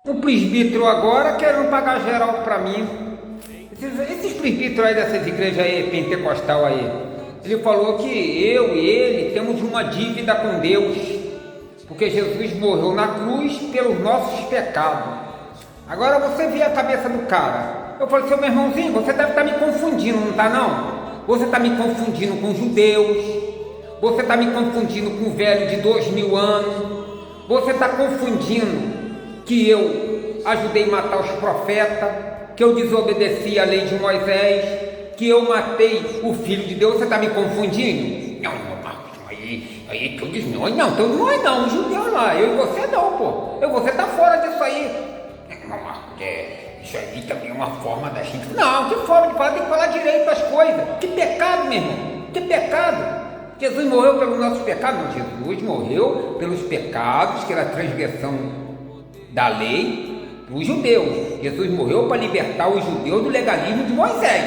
Um presbítero agora querendo pagar geral para mim. Esses presbíteros aí dessas igrejas aí, pentecostal aí, ele falou que eu e ele temos uma dívida com Deus, porque Jesus morreu na cruz pelos nossos pecados. Agora você vê a cabeça do cara. Eu falei, seu meu irmãozinho, você deve estar me confundindo, não está não? Você está me confundindo com judeus, você está me confundindo com o velho de 2000 anos, você está confundindo que eu ajudei a matar os profetas, que eu desobedeci a lei de Moisés, que eu matei o Filho de Deus. Você está me confundindo? Não, Marcos, aí todos nós não, os judeus lá, eu e você não, pô, você está fora disso aí. Não, Marcos, isso aí também é uma forma da gente. Não, que forma de falar? Tem que falar direito as coisas. Que pecado, meu irmão, que pecado. Jesus morreu pelos nossos pecados? Não, Jesus morreu pelos pecados, que era a transgressão da lei dos judeus. Jesus morreu para libertar os judeus do legalismo de Moisés.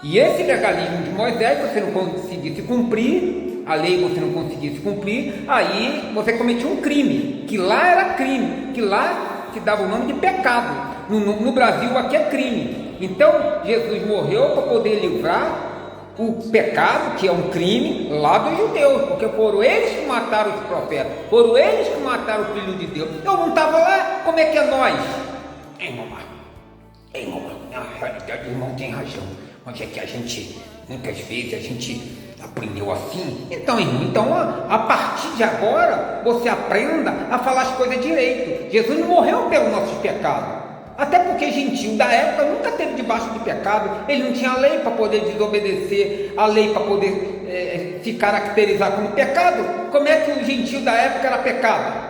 E esse legalismo de Moisés, você não conseguisse cumprir, a lei você não conseguisse cumprir, aí você cometia um crime, que lá era crime, que lá se dava o nome de pecado. No Brasil aqui é crime. Então Jesus morreu para poder livrar o pecado, que é um crime, lá dos judeus, porque foram eles que mataram os profetas, foram eles que mataram o Filho de Deus. Eu não estava lá, como é que é nós? Irmão, na realidade o irmão tem razão, mas é que a gente, muitas vezes a gente aprendeu assim. Então, irmão, a partir de agora, você aprenda a falar as coisas direito. Jesus não morreu pelos nossos pecados. Até porque gentil da época nunca teve debaixo de pecado, ele não tinha lei para poder desobedecer, a lei para poder se caracterizar como pecado. Como é que o gentil da época era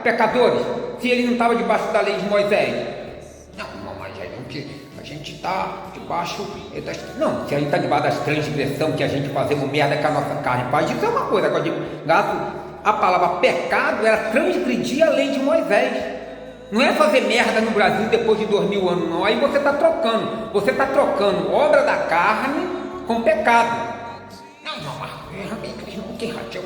pecadores, se ele não estava debaixo da lei de Moisés? Não, mas a gente está debaixo das... Não, se a gente está debaixo das transgressões, que a gente fazemos merda com a nossa carne, faz isso é uma coisa. Agora, a palavra pecado era transgredir a lei de Moisés. Não é fazer merda no Brasil depois de 2000 anos, não. Aí você está trocando. Você está trocando obra da carne com pecado. Não, realmente não tem razão.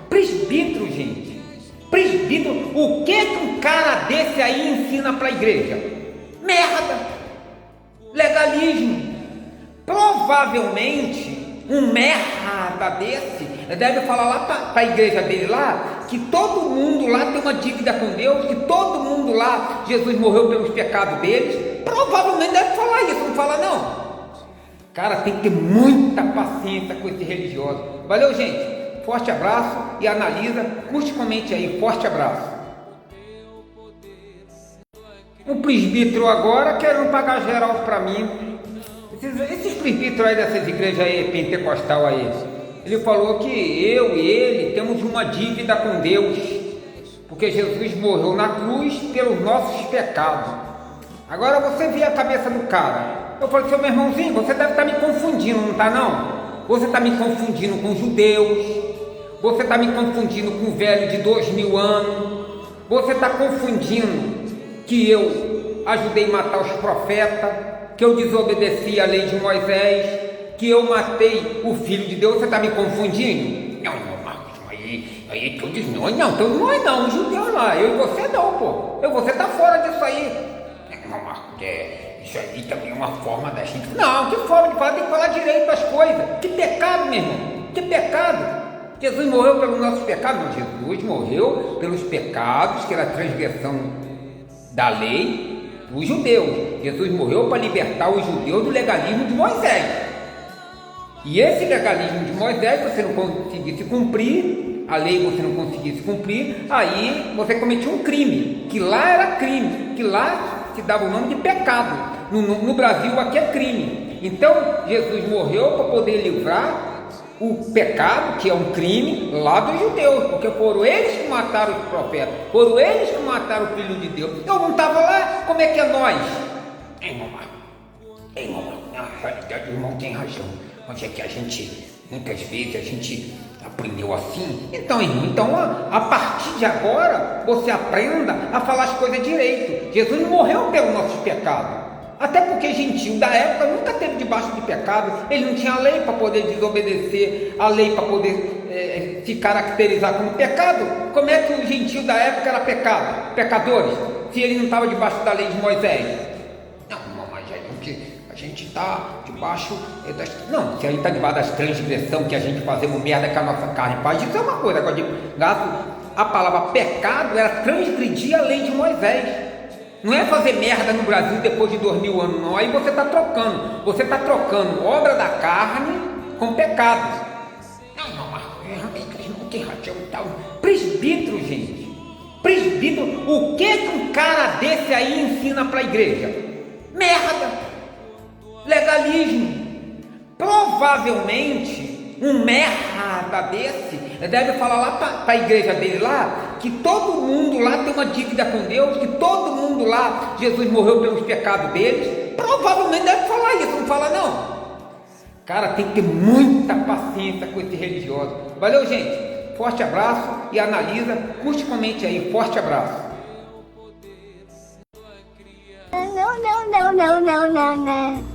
Presbítero, gente. Presbítero, o que um cara desse aí ensina para a igreja? Merda. Legalismo. Provavelmente, um merda desse deve falar lá para a igreja dele lá, que todo mundo lá tem uma dívida com Deus, que todo mundo lá, Jesus morreu pelos pecados deles. Provavelmente deve falar isso, não fala não. Cara, tem que ter muita paciência com esse religioso. Valeu, gente, forte abraço e analisa, curte e comente aí, forte abraço. Um presbítero agora querendo pagar geral para mim. Esses presbíteros aí dessas igrejas aí, pentecostal aí, ele falou que eu e ele temos uma dívida com Deus, porque Jesus morreu na cruz pelos nossos pecados. Agora você vê a cabeça do cara. Eu falei, seu meu irmãozinho, você deve estar me confundindo, não está não? Você está me confundindo com judeus, você está me confundindo com o velho de 2000 anos, você está confundindo que eu ajudei a matar os profetas, que eu desobedeci a lei de Moisés, que eu matei o Filho de Deus. Você está me confundindo? Não, Marcos, aí todos nós não, os judeus lá, eu e você não, pô, você está fora disso aí. Não, Marcos, isso aí também é uma forma da gente. Não, que forma de falar? Tem que falar direito as coisas. Que pecado, meu irmão, que pecado. Jesus morreu pelos nossos pecados? Não, Jesus morreu pelos pecados, que era a transgressão da lei dos judeus. Jesus morreu para libertar os judeus do legalismo de Moisés. E esse legalismo de Moisés, você não conseguisse cumprir, a lei você não conseguisse cumprir, aí você cometia um crime, que lá era crime, que lá se dava o nome de pecado. No Brasil aqui é crime. Então Jesus morreu para poder livrar o pecado, que é um crime, lá dos judeus, porque foram eles que mataram os profetas, foram eles que mataram o Filho de Deus. Eu não estava lá, como é que é nós? Irmão, na realidade o irmão tem razão, mas é que a gente, muitas vezes a gente aprendeu assim. Então, irmão, a partir de agora, você aprenda a falar as coisas direito. Jesus não morreu pelos nossos pecados. Até porque gentil da época nunca teve debaixo de pecado, ele não tinha lei para poder desobedecer, a lei para poder se caracterizar como pecado, como é que o gentio da época era pecadores, se ele não estava debaixo da lei de Moisés? Não, mas a gente está debaixo das... Não, se a gente está debaixo das transgressões, que a gente fazemos merda com a nossa carne, faz isso é uma coisa. Agora, a palavra pecado era transgredir a lei de Moisés. Não é fazer merda no Brasil depois de 2000 anos, não. Aí você está trocando. Você está trocando obra da carne com pecados. Não, mas realmente não tem razão e tal. Presbítero, gente. Presbítero, o que um cara desse aí ensina para a igreja? Merda. Legalismo. Provavelmente um merda desse deve falar lá para a igreja dele lá que todo mundo lá tem uma dívida com Deus, que todo mundo lá, Jesus morreu pelos pecados deles. Provavelmente deve falar isso, não fala não. Cara, tem que ter muita paciência com esse religioso. Valeu, gente. Forte abraço e analisa, curte e comente aí. Forte abraço. Não, não, não, não, não, não, não.